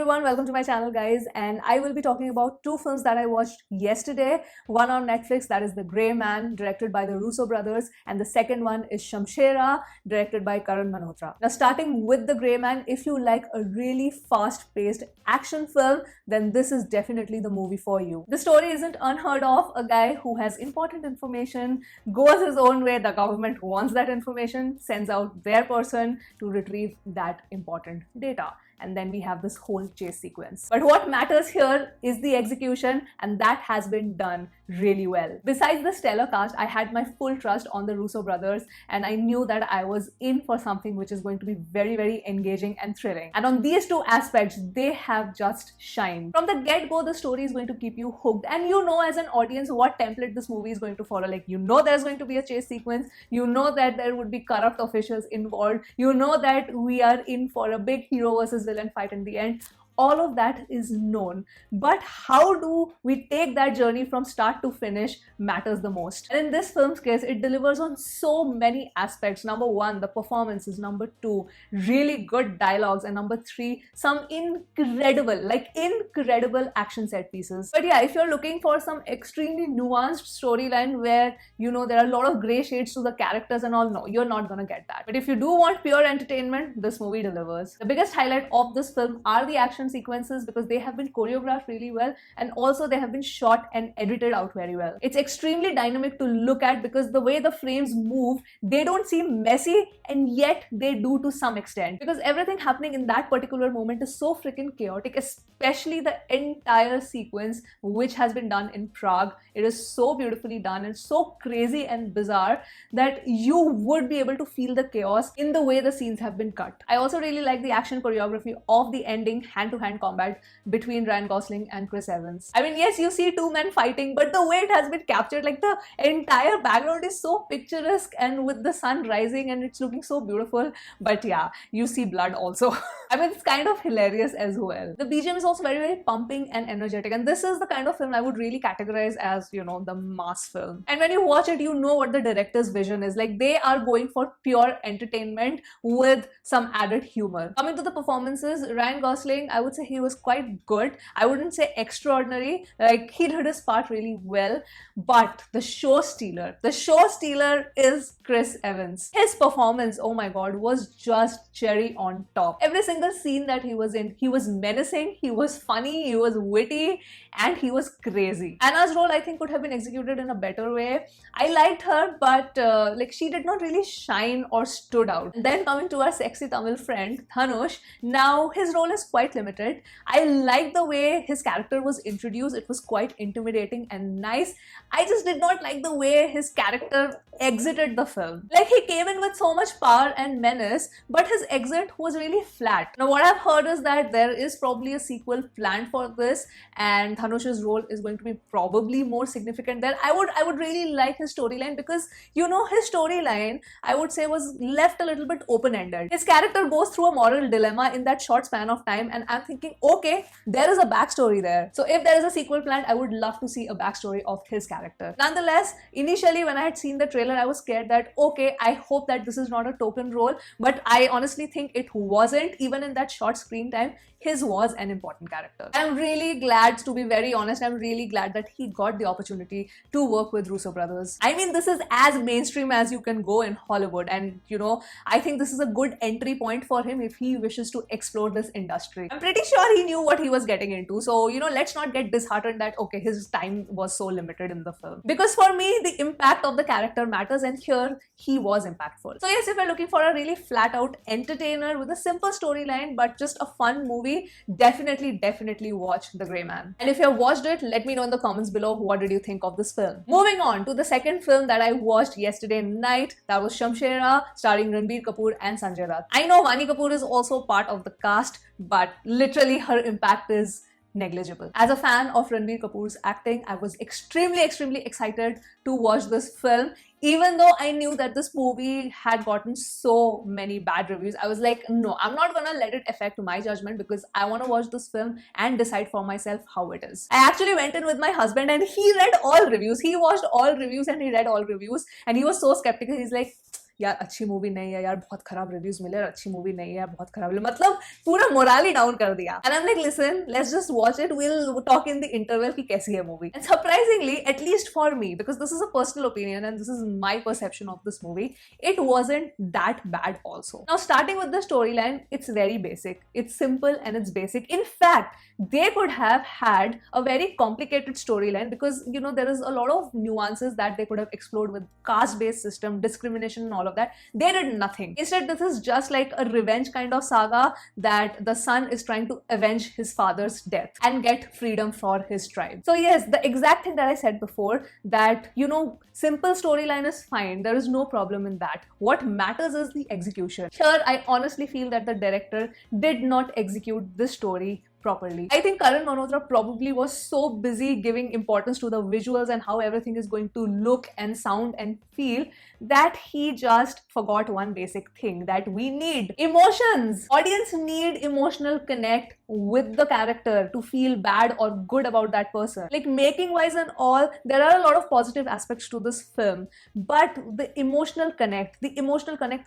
everyone, welcome to my channel guys, and I will be talking about two films that I watched yesterday. One on Netflix, that is The Grey Man, directed by the Russo brothers, and the second one is Shamshera, directed by Karan Malhotra. Now starting with The Grey Man, if you like a really fast-paced action film, then this is definitely the movie for you. The story isn't unheard of. A guy who has important information goes his own way, the government wants that information, sends out their person to retrieve that important data. And then we have this whole chase sequence. But what matters here is the execution, and that has been done really well. Besides the stellar cast, I had my full trust on the Russo brothers, and I knew that I was in for something which is going to be very, very engaging and thrilling. And on these two aspects, they have just shined. From the get-go, the story is going to keep you hooked, and you know as an audience what template this movie is going to follow. Like, you know there's going to be a chase sequence, you know that there would be corrupt officials involved, you know that we are in for a big hero versus villain fight in the end. All of that is known, but how do we take that journey from start to finish matters the most. And in this film's case, it delivers on so many aspects. Number one, the performances. Number two, really good dialogues. And number three, some incredible action set pieces. But yeah, if you're looking for some extremely nuanced storyline where, you know, there are a lot of gray shades to the characters and all, no, you're not gonna get that. But if you do want pure entertainment, this movie delivers. The biggest highlight of this film are the action sequences, because they have been choreographed really well, and also they have been shot and edited out very well. It's extremely dynamic to look at because the way the frames move, they don't seem messy, and yet they do to some extent, because everything happening in that particular moment is so freaking chaotic, especially the entire sequence which has been done in Prague. It is so beautifully done and so crazy and bizarre that you would be able to feel the chaos in the way the scenes have been cut. I also really like the action choreography of the ending hand-to-hand combat between Ryan Gosling and Chris Evans. I mean, yes, you see two men fighting, but the way it has been captured, like the entire background is so picturesque and with the sun rising and it's looking so beautiful. But yeah, you see blood also. I mean, it's kind of hilarious as well. The BGM is also very, very pumping and energetic, and this is the kind of film I would really categorize as, you know, the mass film. And when you watch it, you know what the director's vision is. Like, they are going for pure entertainment with some added humor. Coming to the performances, Ryan Gosling, I would say he was quite good. I wouldn't say extraordinary. Like, he did his part really well. But the show stealer is Chris Evans. His performance, oh my god, was just cherry on top. Every single scene that he was in, he was menacing, he was funny, he was witty, and he was crazy. Anna's role, I think, could have been executed in a better way. I liked her, but like, she did not really shine or stood out. And then coming to our sexy Tamil friend, Dhanush, now his role is quite limited. I like the way his character was introduced. It was quite intimidating and nice. I just did not like the way his character exited the film. Like, he came in with so much power and menace, but his exit was really flat. Now, what I've heard is that there is probably a sequel planned for this, and Dhanush's role is going to be probably more significant there. I would really like his storyline, because, you know, his storyline, I would say, was left a little bit open-ended. His character goes through a moral dilemma in that short span of time, and I'm thinking, okay, there is a backstory there. So if there is a sequel planned, I would love to see a backstory of his character. Nonetheless, initially when I had seen the trailer, I was scared that, okay, I hope that this is not a token role, but I honestly think it wasn't. Even in that short screen time, his was an important character. I'm really glad, to be very honest, I'm really glad that he got the opportunity to work with Russo brothers. I mean, this is as mainstream as you can go in Hollywood, and you know, I think this is a good entry point for him if he wishes to explore this industry. I'm pretty sure he knew what he was getting into, so, you know, let's not get disheartened that, okay, his time was so limited in the film. Because for me, the impact of the character matters, and here he was impactful. So yes, if you're looking for a really flat out entertainer with a simple storyline but just a fun movie, definitely watch The Grey Man. And if you have watched it, let me know in the comments below, what did you think of this film. Moving on to the second film that I watched yesterday night, that was Shamshera, starring Ranbir Kapoor and Sanjay Dutt. I know Vani Kapoor is also part of the cast, but literally her impact is negligible. As a fan of Ranbir Kapoor's acting, I was extremely excited to watch this film. Even though I knew that this movie had gotten so many bad reviews, I was like, no, I'm not gonna let it affect my judgment, because I want to watch this film and decide for myself how it is. I actually went in with my husband, and he read all reviews. He watched all reviews and he read all reviews, and he was so skeptical. He's like, यार अच्छी movie नहीं है यार, बहुत खराब reviews मिले, अच्छी movie नहीं है, बहुत खराब, मतलब पूरा मोराल ही डाउन कर दिया. And I am like listen, let's just watch it, will talk in the interval कि कैसी है movie. And surprisingly, at least for me, because this is a personal opinion and this is my perception of this movie, it wasn't that bad also. Now starting with the storyline, it's very basic, it's simple and it's basic. In fact, they could have had a very complicated storyline, because you know there is a lot of nuances that they could have explored with caste based system, discrimination and all of that. They did nothing. Instead, this is just like a revenge kind of saga, that the son is trying to avenge his father's death and get freedom for his tribe. So yes, the exact thing that I said before, that you know, simple storyline is fine, there is no problem in that. What matters is the execution. Here I honestly feel that the director did not execute this story properly. I think Karan Malhotra probably was so busy giving importance to the visuals and how everything is going to look and sound and feel, that he just forgot one basic thing, that we need emotions. Audience need emotional connect with the character to feel bad or good about that person. Like making wise and all, there are a lot of positive aspects to this film, but the emotional connect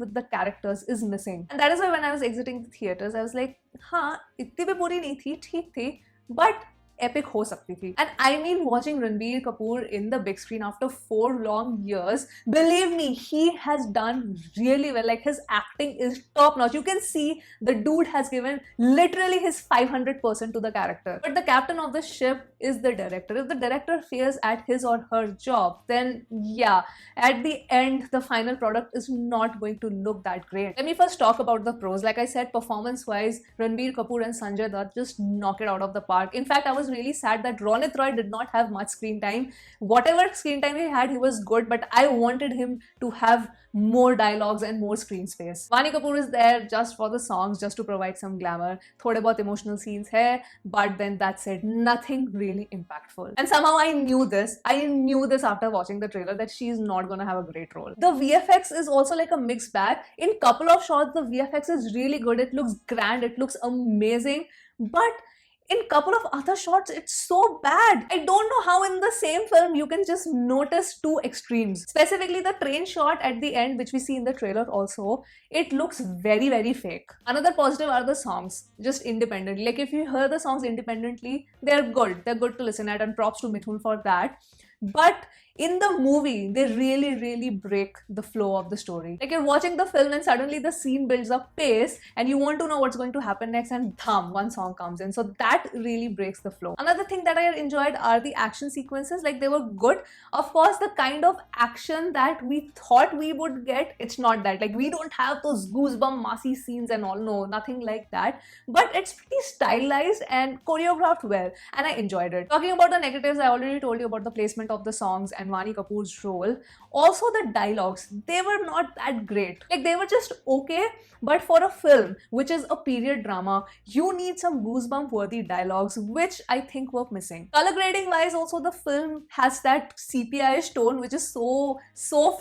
with the characters is missing. And that is why when I was exiting the theaters, I was like, हाँ इतनी भी बुरी नहीं थी, ठीक थी, but epic हो सकती थी. And I mean, watching Ranbir Kapoor in the big screen after 4 long years, believe me, he has done really well. Like his acting is top notch. You can see the dude has given literally his 500% to the character. But the captain of the ship is the director. If the director fails at his or her job, then yeah, at the end, the final product is not going to look that great. Let me first talk about the pros. Like I said, performance-wise, Ranbir Kapoor and Sanjay Dutt just knock it out of the park. In fact, I was really sad that Ronit Roy did not have much screen time. Whatever screen time he had, he was good, but I wanted him to have more dialogues and more screen space. Vaani Kapoor is there just for the songs, just to provide some glamour. Thode bahut emotional scenes hai, but then that's it. Nothing really impactful. And somehow I knew this after watching the trailer, that she's not gonna have a great role. The VFX is also like a mixed bag. In couple of shots, the VFX is really good. It looks grand, it looks amazing, but in couple of other shots, it's so bad. I don't know how in the same film you can just notice two extremes. Specifically the train shot at the end, which we see in the trailer also, it looks very, very fake. Another positive are the songs, just independently. Like if you hear the songs independently, they're good. They're good to listen at, and props to Mithun for that. But in the movie, they really break the flow of the story. Like you're watching the film and suddenly the scene builds up pace and you want to know what's going to happen next, and thumb, one song comes in. So that really breaks the flow. Another thing that I enjoyed are the action sequences. Like they were good. Of course, the kind of action that we thought we would get, it's not that. Like we don't have those goosebump massy scenes and all. No, nothing like that. But it's pretty stylized and choreographed well, and I enjoyed it. Talking about the negatives, I already told you about the placement of the songs and Vaani Kapoor's role. Also the dialogues, they were not that great. Like they were just okay, but for a film which is a period drama, you need some goosebump worthy dialogues, which I think were missing. Color grading wise, also the film has that CPI tone, which is so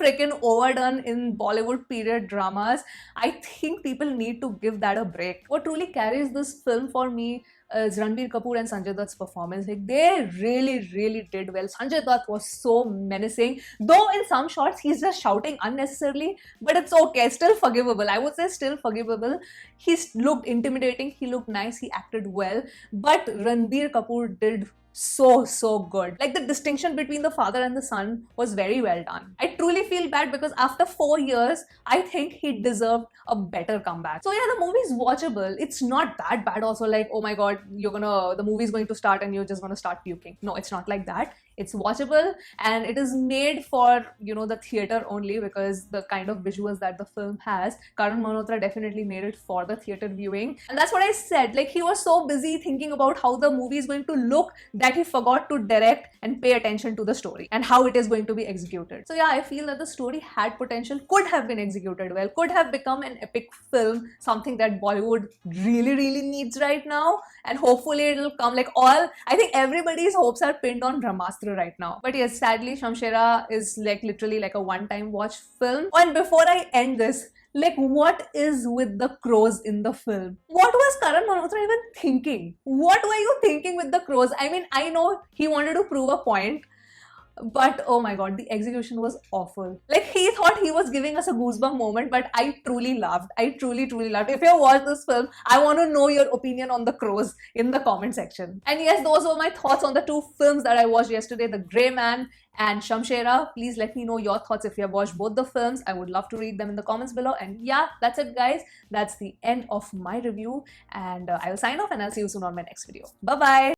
freaking overdone in Bollywood period dramas. I think people need to give that a break. What truly carries this film for me is Ranbir Kapoor and Sanjay Dutt's performance. Like they really did well. Sanjay Dutt was so menacing, though in some shots he's just shouting unnecessarily, but it's okay, still forgivable. I would say still forgivable. He looked intimidating, he looked nice, he acted well, but Ranbir Kapoor did so good. Like the distinction between the father and the son was very well done. I truly feel bad because after 4 years, I think he deserved a better comeback. So yeah, the movie is watchable. It's not that bad also, like, oh my god, the movie is going to start and you're just gonna start puking. No, it's not like that. It's watchable, and it is made for, the theater only, because the kind of visuals that the film has, Karan Malhotra definitely made it for the theater viewing. And that's what I said. Like he was so busy thinking about how the movie is going to look that he forgot to direct and pay attention to the story and how it is going to be executed. So yeah, I feel that the story had potential, could have been executed well, could have become an epic film, something that Bollywood really needs right now, and hopefully it'll come. Like I think everybody's hopes are pinned on Brahmastra right now. But yes, sadly, Shamshera is like literally like a one-time watch film. And before I end this, like what is with the crows in the film? What was Karan Malhotra even thinking? What were you thinking with the crows? I mean, I know he wanted to prove a point, But oh my god, the execution was awful. Like, he thought he was giving us a goosebump moment, but I truly laughed. I truly laughed. If you watched this film, I want to know your opinion on the crows in the comment section. And yes, those were my thoughts on the two films that I watched yesterday, The Grey Man and Shamshera. Please let me know your thoughts if you have watched both the films. I would love to read them in the comments below. And yeah, that's it, guys. That's the end of my review. And I will sign off and I'll see you soon on my next video. Bye bye.